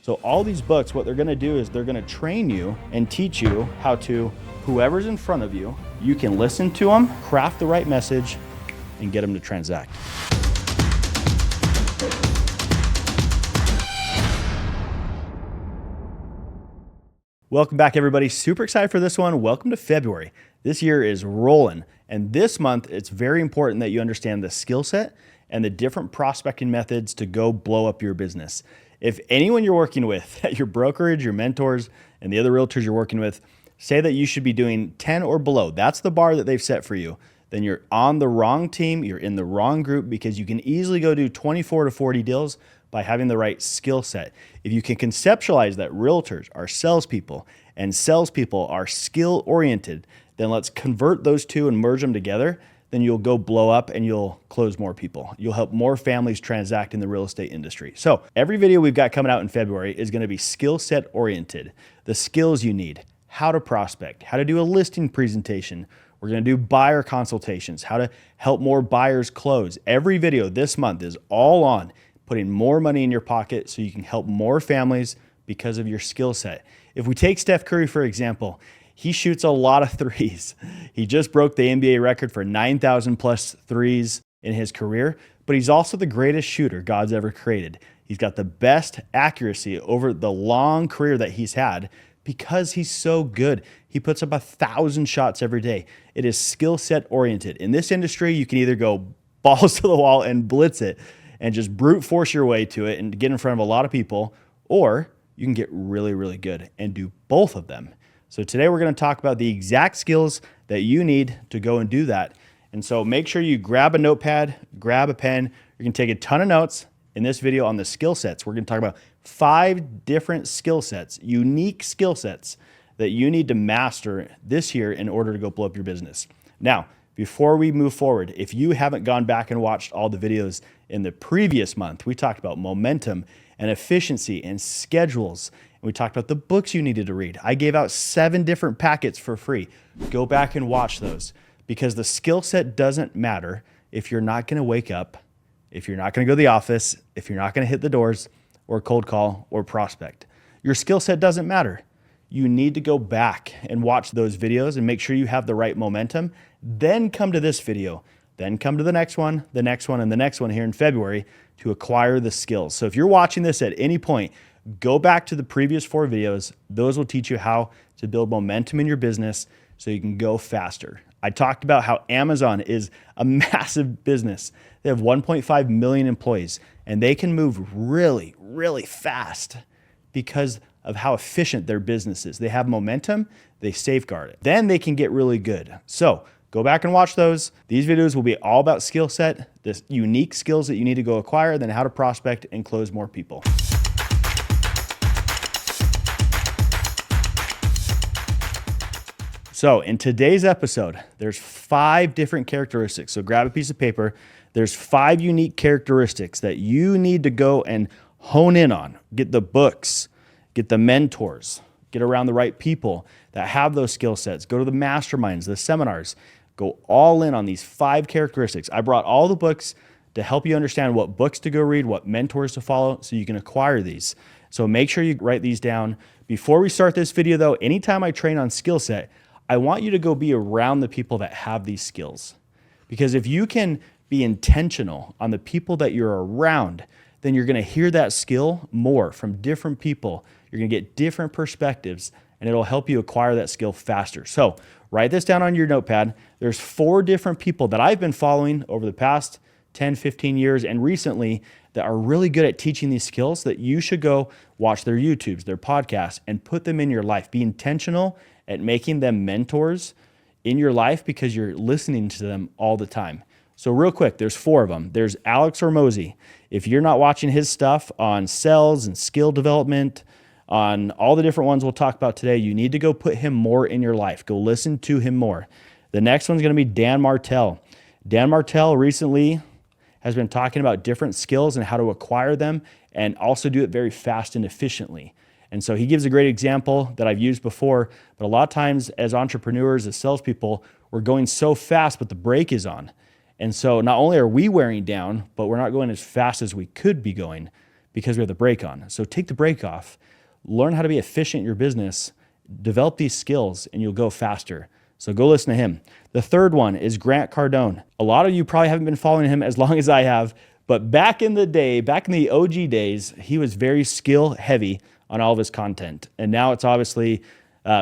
So all these books, what they're gonna do is they're gonna train you and teach you how to, whoever's in front of you, you can listen to them, craft the right message, and get them to transact. Welcome back, everybody. Super excited for this one. Welcome to February. This year is rolling. And this month, it's very important that you understand the skill set and the different prospecting methods to go blow up your business. If anyone you're working with at your brokerage, your mentors, and the other realtors you're working with say that you should be doing 10 or below, that's the bar that they've set for you, then you're on the wrong team, you're in the wrong group, because you can easily go do 24 to 40 deals by having the right skill set. If you can conceptualize that realtors are salespeople and salespeople are skill oriented, then let's convert those two and merge them together. Then you'll go blow up and you'll close more people. You'll help more families transact in the real estate industry. So every video we've got coming out in February is gonna be skill set oriented. The skills you need, how to prospect, how to do a listing presentation. We're gonna do buyer consultations, how to help more buyers close. Every video this month is all on putting more money in your pocket so you can help more families because of your skill set. If we take Steph Curry, for example, he shoots a lot of threes. He just broke the NBA record for 9,000 plus threes in his career, but he's also the greatest shooter God's ever created. He's got the best accuracy over the long career that he's had because he's so good. He puts up 1,000 shots every day. It is skill set oriented. In this industry, you can either go balls to the wall and blitz it and just brute force your way to it and get in front of a lot of people, or you can get really, really good and do both of them. So today we're going to talk about the exact skills that you need to go and do that. And so make sure you grab a notepad, grab a pen. You're going to take a ton of notes in this video on the skill sets. We're going to talk about 5 different skill sets, unique skill sets that you need to master this year in order to go blow up your business. Now, before we move forward, if you haven't gone back and watched all the videos in the previous month, we talked about momentum and efficiency and schedules. And we talked about the books you needed to read. I gave out 7 different packets for free. Go back and watch those, because the skill set doesn't matter if you're not gonna wake up, if you're not gonna go to the office, if you're not gonna hit the doors or cold call or prospect. Your skill set doesn't matter. You need to go back and watch those videos and make sure you have the right momentum. Then come to this video, then come to the next one, and the next one here in February to acquire the skills. So if you're watching this at any point, go back to the previous 4 videos. Those will teach you how to build momentum in your business so you can go faster. I talked about how Amazon is a massive business. They have 1.5 million employees, and they can move really, really fast because of how efficient their business is. They have momentum, they safeguard it. Then they can get really good. So go back and watch those. These videos will be all about skill set, the unique skills that you need to go acquire, then how to prospect and close more people. So in today's episode, there's 5 different characteristics. So grab a piece of paper. There's 5 unique characteristics that you need to go and hone in on. Get the books, get the mentors, get around the right people that have those skill sets. Go to the masterminds, the seminars. Go all in on these 5 characteristics. I brought all the books to help you understand what books to go read, what mentors to follow, so you can acquire these. So make sure you write these down. Before we start this video though, anytime I train on skill set, I want you to go be around the people that have these skills. Because if you can be intentional on the people that you're around, then you're gonna hear that skill more from different people. You're gonna get different perspectives, and it'll help you acquire that skill faster. So write this down on your notepad. There's 4 different people that I've been following over the past 10, 15 years and recently that are really good at teaching these skills that you should go watch their YouTubes, their podcasts, and put them in your life. Be intentional at making them mentors in your life because you're listening to them all the time. So real quick, there's 4 of them. There's Alex Hormozi. If you're not watching his stuff on sales and skill development, on all the different ones we'll talk about today, you need to go put him more in your life. Go listen to him more. The next one's gonna be Dan Martell. Dan Martell recently has been talking about different skills and how to acquire them and also do it very fast and efficiently. And so he gives a great example that I've used before, but a lot of times as entrepreneurs, as salespeople, we're going so fast, but the brake is on. And so not only are we wearing down, but we're not going as fast as we could be going because we have the brake on. So take the brake off, learn how to be efficient in your business, develop these skills, and you'll go faster. So go listen to him. The third one is Grant Cardone. A lot of you probably haven't been following him as long as I have, but back in the day, back in the OG days, he was very skill heavy on all of his content. And now it's obviously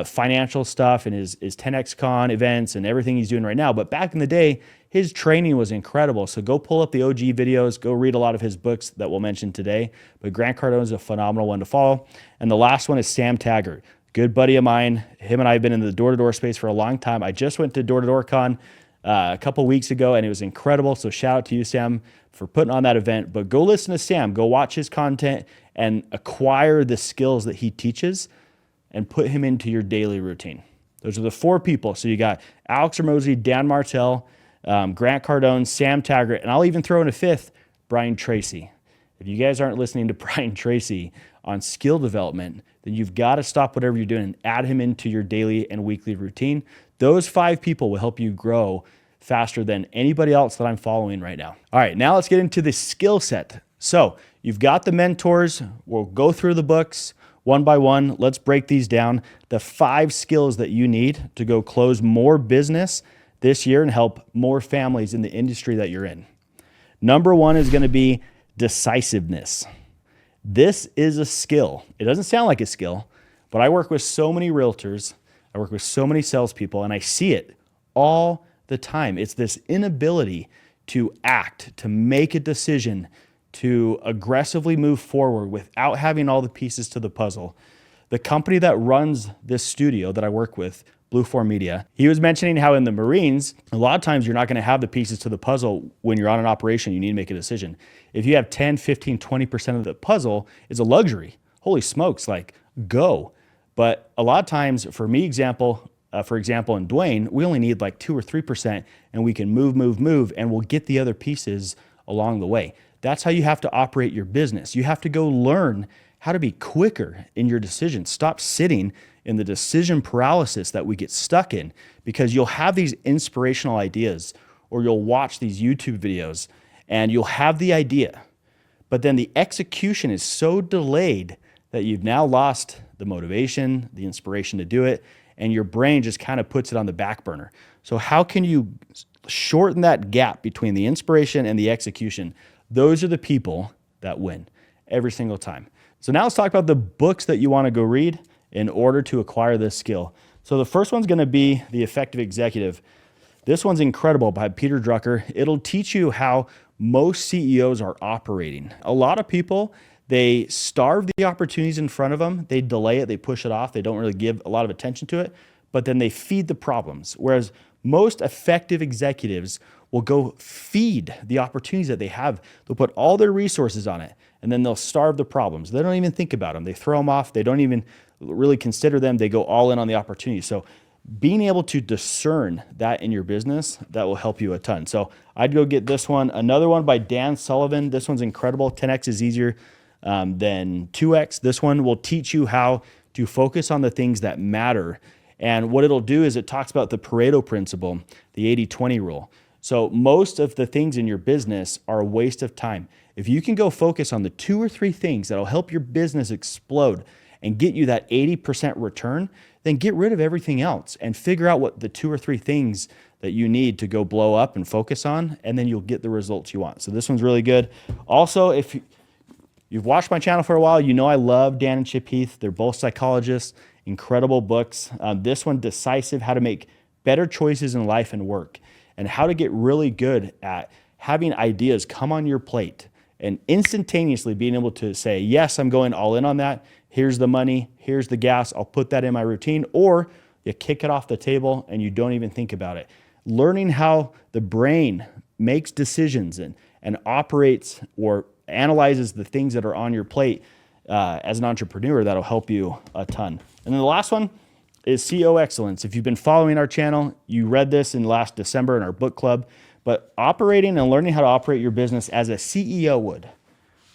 financial stuff and his 10X Con events and everything he's doing right now. But back in the day, his training was incredible. So go pull up the OG videos, go read a lot of his books that we'll mention today. But Grant Cardone is a phenomenal one to follow. And the last one is Sam Taggart, good buddy of mine. Him and I have been in the door-to-door space for a long time. I just went to Door-to-Door Con a couple weeks ago, and it was incredible. So shout out to you, Sam, for putting on that event. But go listen to Sam, go watch his content and acquire the skills that he teaches and put him into your daily routine. Those are the 4 people. So you got Alex Hormozi, Dan Martell, Grant Cardone, Sam Taggart, and I'll even throw in a 5th, Brian Tracy. If you guys aren't listening to Brian Tracy on skill development, then you've got to stop whatever you're doing and add him into your daily and weekly routine. Those 5 people will help you grow faster than anybody else that I'm following right now. All right, now let's get into the skill set. So you've got the mentors. We'll go through the books one by one. Let's break these down. The 5 skills that you need to go close more business this year and help more families in the industry that you're in. Number 1 is going to be decisiveness. This is a skill. It doesn't sound like a skill, but I work with so many realtors, I work with so many salespeople, and I see it all the time. It's this inability to act, to make a decision, to aggressively move forward without having all the pieces to the puzzle. The company that runs this studio that I work with, Blue Form Media, he was mentioning how in the Marines, a lot of times you're not going to have the pieces to the puzzle when you're on an operation. You need to make a decision. If you have 10, 15, 20% of the puzzle, it's a luxury. Holy smokes, like go. But a lot of times, for example, and Dwayne, we only need like 2 or 3%, and we can move, and we'll get the other pieces along the way. That's how you have to operate your business. You have to go learn how to be quicker in your decisions. Stop sitting in the decision paralysis that we get stuck in, because you'll have these inspirational ideas, or you'll watch these YouTube videos and you'll have the idea, but then the execution is so delayed that you've now lost the motivation, the inspiration to do it, and your brain just kind of puts it on the back burner. So how can you shorten that gap between the inspiration and the execution? Those are the people that win every single time. So now let's talk about the books that you want to go read in order to acquire this skill. So the first one's going to be The Effective Executive. This one's incredible, by Peter Drucker. It'll teach you how most CEOs are operating. A lot of people, they starve the opportunities in front of them. They delay it, they push it off. They don't really give a lot of attention to it, but then they feed the problems. Whereas most effective executives will go feed the opportunities that they have. They'll put all their resources on it, and then they'll starve the problems. They don't even think about them. They throw them off. They don't even really consider them. They go all in on the opportunity. So being able to discern that in your business, that will help you a ton. So I'd go get this one. Another one by Dan Sullivan. This one's incredible. 10X is easier than 2X. This one will teach you how to focus on the things that matter. And what it'll do is it talks about the Pareto principle, the 80-20 rule. So most of the things in your business are a waste of time. If you can go focus on the 2 or 3 things that'll help your business explode and get you that 80% return, then get rid of everything else and figure out what the 2 or 3 things that you need to go blow up and focus on, and then you'll get the results you want. So this one's really good. Also, if you've watched my channel for a while, you know I love Dan and Chip Heath. They're both psychologists, incredible books. This one, Decisive, how to make better choices in life and work, and how to get really good at having ideas come on your plate and instantaneously being able to say, yes, I'm going all in on that. Here's the money, here's the gas, I'll put that in my routine. Or you kick it off the table and you don't even think about it. Learning how the brain makes decisions and operates or analyzes the things that are on your plate as an entrepreneur, that'll help you a ton. And then the last one is CEO Excellence. If you've been following our channel, you read this in last December in our book club, but operating and learning how to operate your business as a CEO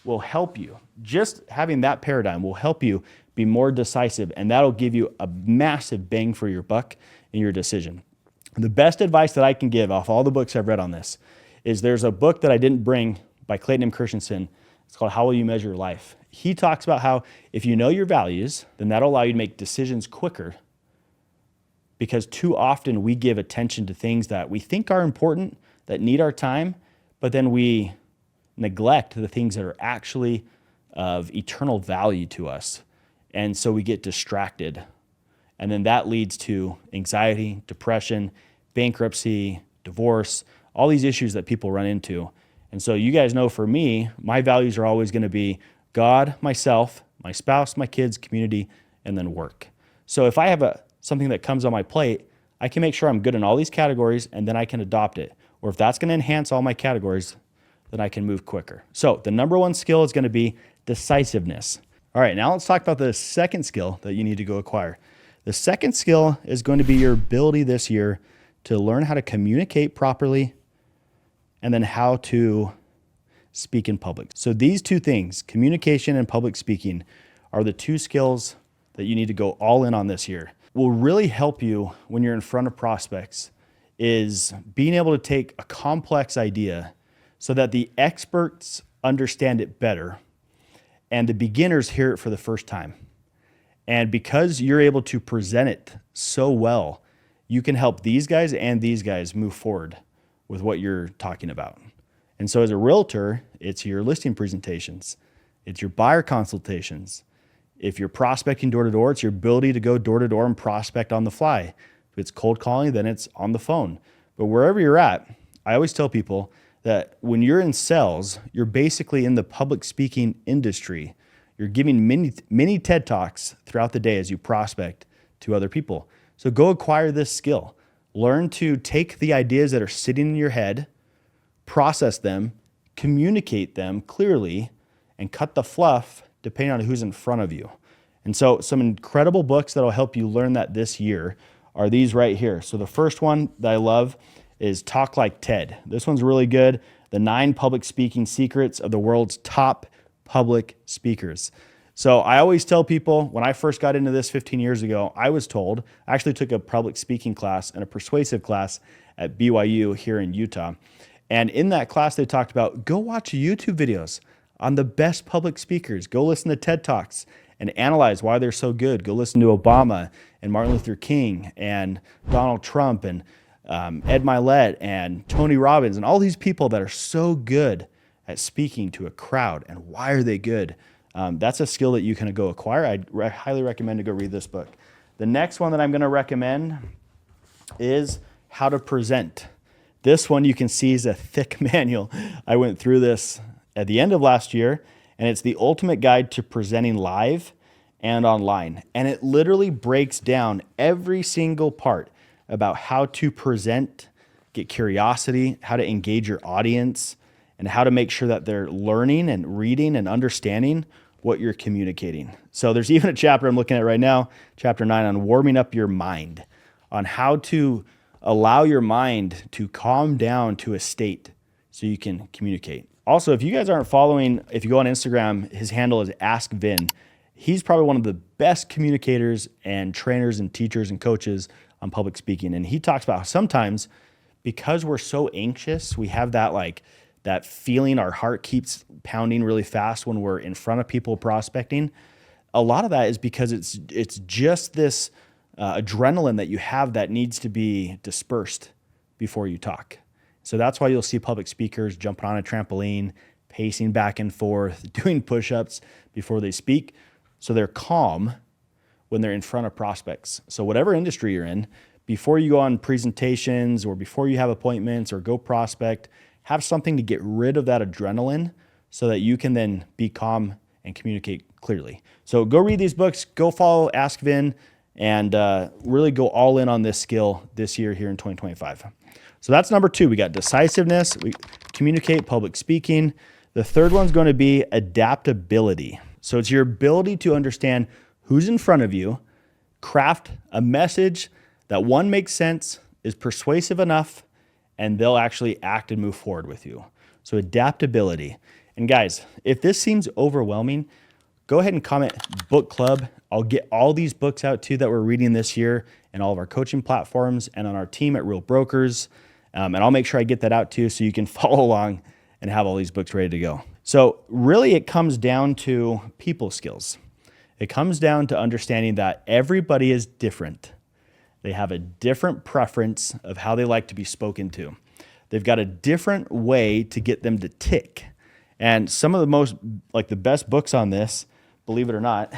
will help you. Just having that paradigm will help you be more decisive, and that'll give you a massive bang for your buck in your decision. The best advice that I can give off all the books I've read on this is there's a book that I didn't bring by Clayton M. Christensen. It's called How Will You Measure Your Life? He talks about how if you know your values, then that'll allow you to make decisions quicker, because too often we give attention to things that we think are important, that need our time, but then we neglect the things that are actually of eternal value to us. And so we get distracted. And then that leads to anxiety, depression, bankruptcy, divorce, all these issues that people run into. And so you guys know, for me, my values are always going to be God, myself, my spouse, my kids, community, and then work. So if I have something that comes on my plate, I can make sure I'm good in all these categories, and then I can adopt it. Or if that's going to enhance all my categories, then I can move quicker. So the number one skill is going to be decisiveness. All right, now let's talk about the second skill that you need to go acquire. The second skill is going to be your ability this year to learn how to communicate properly, and then how to speak in public. So these two things, communication and public speaking, are the two skills that you need to go all in on this year. Will really help you when you're in front of prospects is being able to take a complex idea so that the experts understand it better and the beginners hear it for the first time. And because you're able to present it so well, you can help these guys and these guys move forward with what you're talking about. And so as a realtor, it's your listing presentations, it's your buyer consultations. If you're prospecting door to door, it's your ability to go door to door and prospect on the fly. If it's cold calling, then it's on the phone. But wherever you're at, I always tell people that when you're in sales, you're basically in the public speaking industry. You're giving many TED Talks throughout the day as you prospect to other people. So go acquire this skill. Learn to take the ideas that are sitting in your head, process them, communicate them clearly, and cut the fluff depending on who's in front of you. And so some incredible books that'll help you learn that this year are these right here. So the first one that I love is Talk Like TED. This one's really good. The 9 Public Speaking Secrets of the World's Top Public Speakers. So I always tell people, when I first got into this 15 years ago, I was told, I actually took a public speaking class and a persuasive class at BYU here in Utah. And in that class, they talked about, go watch YouTube videos on the best public speakers. Go listen to TED Talks and analyze why they're so good. Go listen to Obama and Martin Luther King and Donald Trump and Ed Milet and Tony Robbins and all these people that are so good at speaking to a crowd. And why are they good? That's a skill that you can go acquire. I'd highly recommend to go read this book. The next one that I'm going to recommend is How to Present. This one you can see is a thick manual. I went through this at the end of last year, and it's the ultimate guide to presenting live and online. And it literally breaks down every single part about how to present, get curiosity, how to engage your audience, and how to make sure that they're learning and reading and understanding what you're communicating. So there's even a chapter I'm looking at right now, chapter 9, on warming up your mind, on how to allow your mind to calm down to a state so you can communicate. Also, if you guys aren't following, if you go on Instagram, his handle is Ask Vin. He's probably one of the best communicators and trainers and teachers and coaches on public speaking. And he talks about how sometimes, because we're so anxious, we have that feeling, our heart keeps pounding really fast when we're in front of people prospecting. A lot of that is because it's just this adrenaline that you have that needs to be dispersed before you talk. So that's why you'll see public speakers jumping on a trampoline, pacing back and forth, doing push-ups before they speak. So they're calm when they're in front of prospects. So whatever industry you're in, before you go on presentations or before you have appointments or go prospect, have something to get rid of that adrenaline so that you can then be calm and communicate clearly. So go read these books, go follow Ask Vin, and really go all in on this skill this year here in 2025. So that's number 2. We got decisiveness, we communicate, public speaking. The third one's going to be adaptability. So it's your ability to understand who's in front of you, craft a message that, one, makes sense, is persuasive enough, and they'll actually act and move forward with you. So adaptability. And guys, if this seems overwhelming, go ahead and comment book club. I'll get all these books out too that we're reading this year in all of our coaching platforms and on our team at Real Brokers. And I'll make sure I get that out too so you can follow along and have all these books ready to go. So really it comes down to people skills. It comes down to understanding that everybody is different. They have a different preference of how they like to be spoken to. They've got a different way to get them to tick. And some of the most, like the best books on this, believe it or not,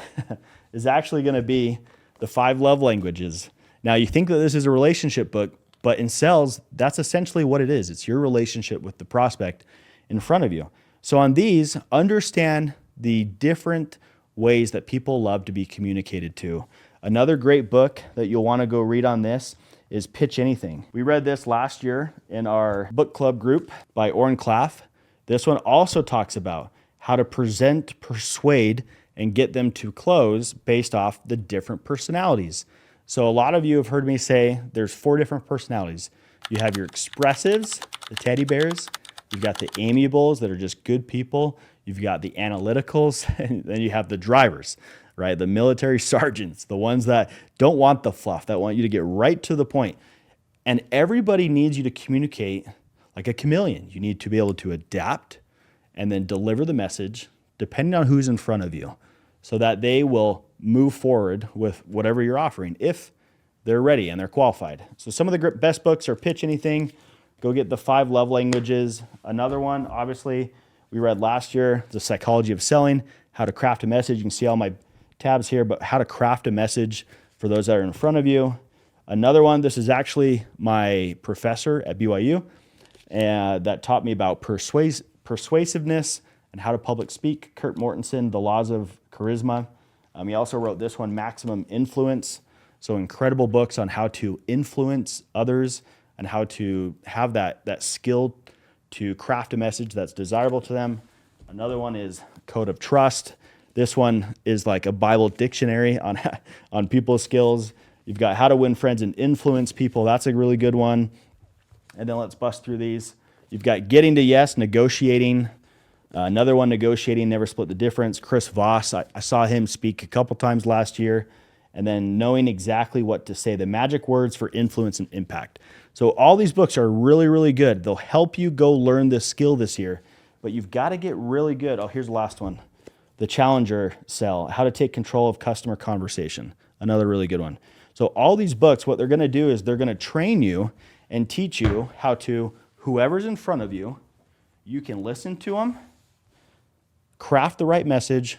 is actually going to be the 5 Love Languages. Now you think that this is a relationship book, but in sales, that's essentially what it is. It's your relationship with the prospect in front of you. So on these, understand the different ways that people love to be communicated to. Another great book that you'll want to go read on this is Pitch Anything. We read this last year in our book club group by Orrin Claff. This one also talks about how to present, persuade, and get them to close based off the different personalities. So a lot of you have heard me say there's 4 different personalities. You have your expressives, the teddy bears. You've got the amiables that are just good people. You've got the analyticals, and then you have the drivers, right? The military sergeants, the ones that don't want the fluff, that want you to get right to the point. And everybody needs you to communicate like a chameleon. You need to be able to adapt and then deliver the message depending on who's in front of you so that they will move forward with whatever you're offering if they're ready and they're qualified. So some of the best books are Pitch Anything. Go get the 5 Love Languages. Another one, obviously, we read last year, The Psychology of Selling, How to Craft a Message. You can see all my tabs here, but How to Craft a Message for those that are in front of you. Another one, this is actually my professor at BYU that taught me about persuasiveness and how to public speak. Kurt Mortensen, The Laws of Charisma. He also wrote this one, Maximum Influence. So incredible books on how to influence others and how to have that skill to craft a message that's desirable to them. Another one is Code of Trust. This one is like a Bible dictionary on people's skills. You've got How to Win Friends and Influence People. That's a really good one. And then let's bust through these. You've got Getting to Yes, Negotiating. Another one, Negotiating, Never Split the Difference. Chris Voss, I saw him speak a couple times last year. And then Knowing Exactly What to Say, the magic words for influence and impact. So all these books are really, really good. They'll help you go learn this skill this year, but you've got to get really good. Oh, here's the last one. The Challenger Sell, How to Take Control of Customer Conversation. Another really good one. So all these books, what they're going to do is they're going to train you and teach you how to, whoever's in front of you, you can listen to them, craft the right message,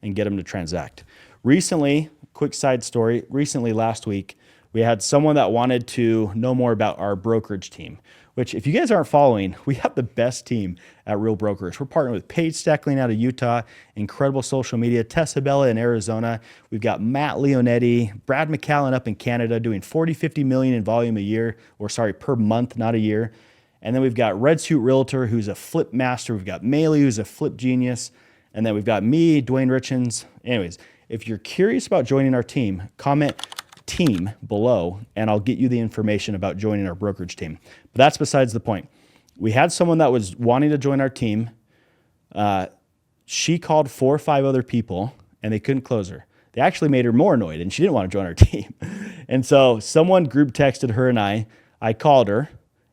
and get them to transact. Recently, quick side story, last week, we had someone that wanted to know more about our brokerage team, which if you guys aren't following, we have the best team at Real Brokerage. We're partnering with Paige Steckling out of Utah, incredible social media, Tessa Bella in Arizona. We've got Matt Leonetti, Brad McCallan up in Canada doing 40, 50 million in volume per month, not a year. And then we've got Red Suit Realtor, who's a flip master. We've got Maley, who's a flip genius. And then we've got me, Dwayne Richens. Anyways, if you're curious about joining our team, comment team below and I'll get you the information about joining our brokerage team. But that's besides the point. We had someone that was wanting to join our team. She called 4 or 5 other people and they couldn't close her. They actually made her more annoyed and she didn't want to join our team. And so someone group texted her and I called her,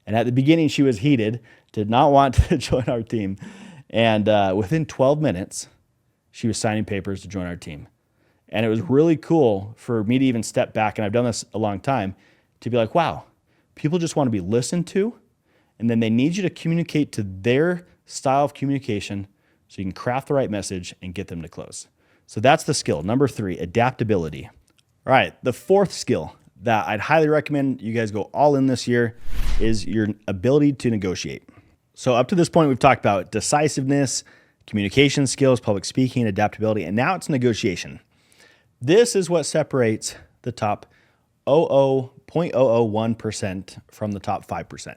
and at the beginning she was heated, did not want to join our team. And within 12 minutes, she was signing papers to join our team. And it was really cool for me to even step back, and I've done this a long time, to be like, wow, people just want to be listened to, and then they need you to communicate to their style of communication so you can craft the right message and get them to close. So that's the skill. Number 3, adaptability. All right, the 4th skill that I'd highly recommend you guys go all in this year is your ability to negotiate. So up to this point, we've talked about decisiveness, communication skills, public speaking, adaptability, and now it's negotiation. This is what separates the top 0.001% from the top 5%.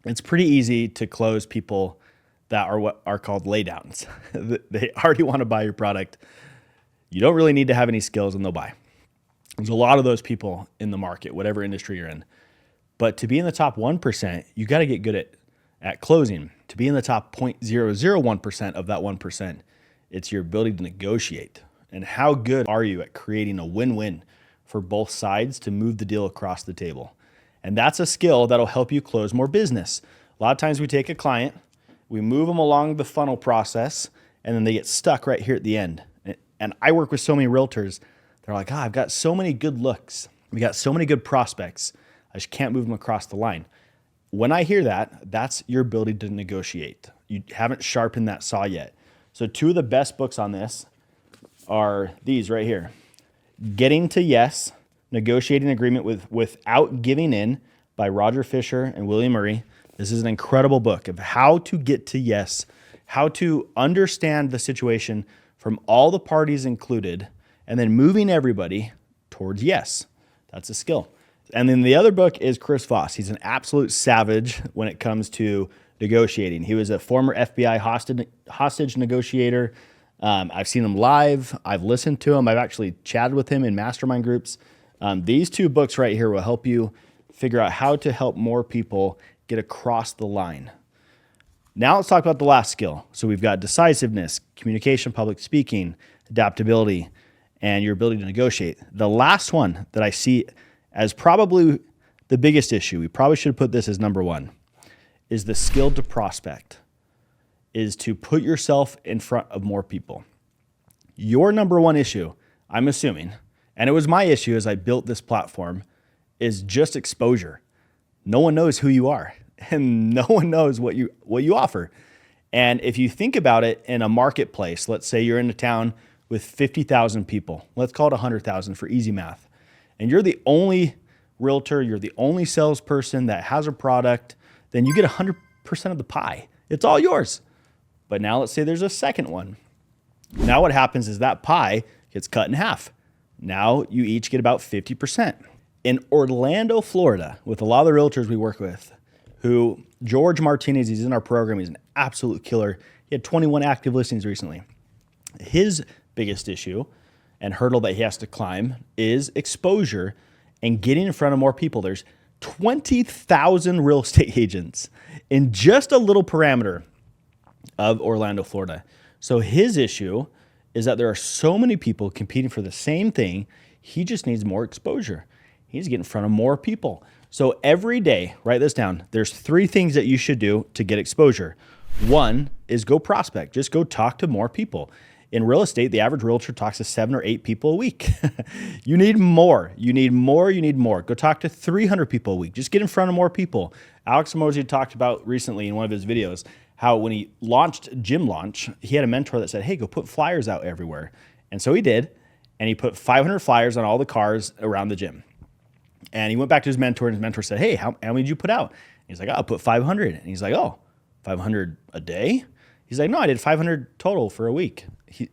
It's pretty easy to close people that are what are called laydowns. They already want to buy your product. You don't really need to have any skills and they'll buy. There's a lot of those people in the market, whatever industry you're in. But to be in the top 1%, you got to get good at closing. To be in the top 0.001% of that 1%, it's your ability to negotiate. And how good are you at creating a win-win for both sides to move the deal across the table? And that's a skill that'll help you close more business. A lot of times we take a client We move them along the funnel process, and then they get stuck right here at the end. And I work with so many realtors. They're like, I've got so many good looks. We got so many good prospects. I just can't move them across the line. When I hear that, that's your ability to negotiate. You haven't sharpened that saw yet. So 2 of the best books on this are these right here. Getting to Yes, Negotiating Agreement Without Giving In by Roger Fisher and William Murray. This is an incredible book of how to get to yes, how to understand the situation from all the parties included, and then moving everybody towards yes. That's a skill. And then the other book is Chris Voss. He's an absolute savage when it comes to negotiating. He was a former FBI hostage negotiator. I've seen him live. I've listened to him. I've actually chatted with him in mastermind groups. These 2 books right here will help you figure out how to help more people get across the line. Now let's talk about the last skill. So we've got decisiveness, communication, public speaking, adaptability, and your ability to negotiate. The last one that I see as probably the biggest issue, we probably should put this as number 1, is the skill to prospect, is to put yourself in front of more people. Your number 1 issue, I'm assuming, and it was my issue as I built this platform, is just exposure. No one knows who you are, and no one knows what you offer. And if you think about it in a marketplace, let's say you're in a town with 50,000 people. Let's call it 100,000 for easy math. And you're the only realtor, you're the only salesperson that has a product, then you get 100% of the pie. It's all yours. But now let's say there's a second one. Now what happens is that pie gets cut in half. Now you each get about 50%. In Orlando, Florida, with a lot of the realtors we work with, who George Martinez, he's in our program, he's an absolute killer. He had 21 active listings recently. His biggest issue and hurdle that he has to climb is exposure and getting in front of more people. There's 20,000 real estate agents in just a little parameter of Orlando, Florida. So his issue is that there are so many people competing for the same thing. He just needs more exposure. He needs to get in front of more people. So every day, write this down, there's 3 things that you should do to get exposure. 1 is go prospect. Just go talk to more people. In real estate, the average realtor talks to 7 or 8 people a week. You need more. You need more. You need more. Go talk to 300 people a week. Just get in front of more people. Alex Mosey talked about recently in one of his videos how when he launched Gym Launch, he had a mentor that said, hey, go put flyers out everywhere. And so he did. And he put 500 flyers on all the cars around the gym. And he went back to his mentor, and his mentor said, hey, how many did you put out? And he's like, oh, I put 500. And he's like, oh, 500 a day? He's like, no, I did 500 total for a week.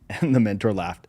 And the mentor laughed.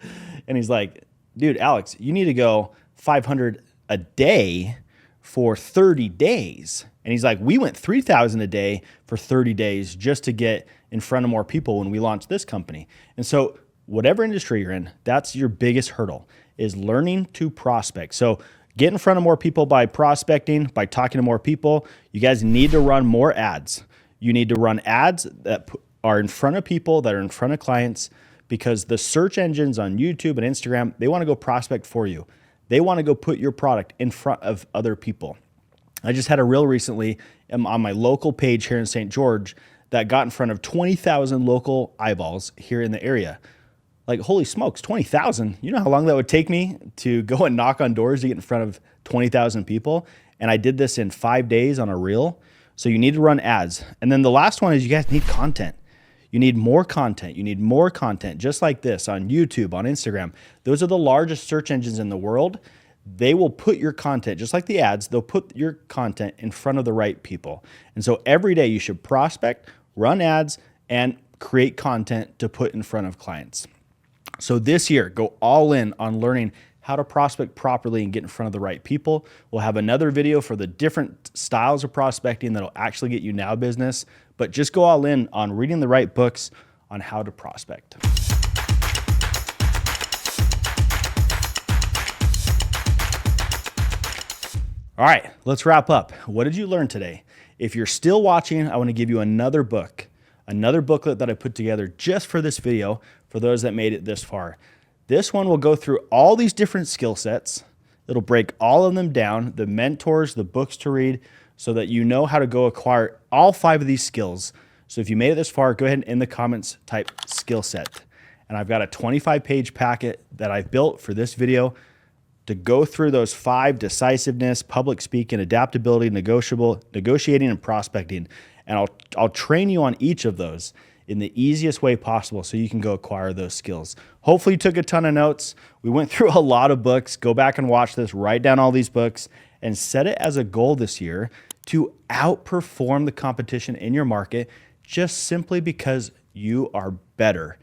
And he's like, dude, Alex, you need to go 500 a day for 30 days. And he's like, we went 3,000 a day for 30 days just to get in front of more people when we launched this company. And so whatever industry you're in, that's your biggest hurdle, is learning to prospect. So get in front of more people by prospecting, by talking to more people. You guys need to run more ads. You need to run ads that are in front of people, that are in front of clients, because the search engines on YouTube and Instagram, they want to go prospect for you. They want to go put your product in front of other people. I just had a reel recently on my local page here in St. George that got in front of 20,000 local eyeballs here in the area. Like, holy smokes, 20,000. You know how long that would take me to go and knock on doors to get in front of 20,000 people? And I did this in 5 days on a reel. So you need to run ads. And then the last one is you guys need content. You need more content. You need more content just like this on YouTube, on Instagram. Those are the largest search engines in the world. They will put your content, just like the ads, they'll put your content in front of the right people. And so every day you should prospect, run ads, and create content to put in front of clients. So this year, go all in on learning how to prospect properly and get in front of the right people. We'll have another video for the different styles of prospecting that'll actually get you now business, but just go all in on reading the right books on how to prospect. All right, let's wrap up. What did you learn today? If you're still watching, I want to give you another booklet that I put together just for this video for those that made it this far. This one will go through all these different skill sets. It'll break all of them down, the mentors, the books to read, so that you know how to go acquire all 5 of these skills So if you made it this far, go ahead and in the comments type skill set. And I've got a 25-page packet that I've built for this video to go through those 5: decisiveness, public speaking, adaptability, negotiating, and prospecting. And I'll train you on each of those in the easiest way possible so you can go acquire those skills. Hopefully you took a ton of notes. We went through a lot of books. Go back and watch this, write down all these books, and set it as a goal this year to outperform the competition in your market just simply because you are better.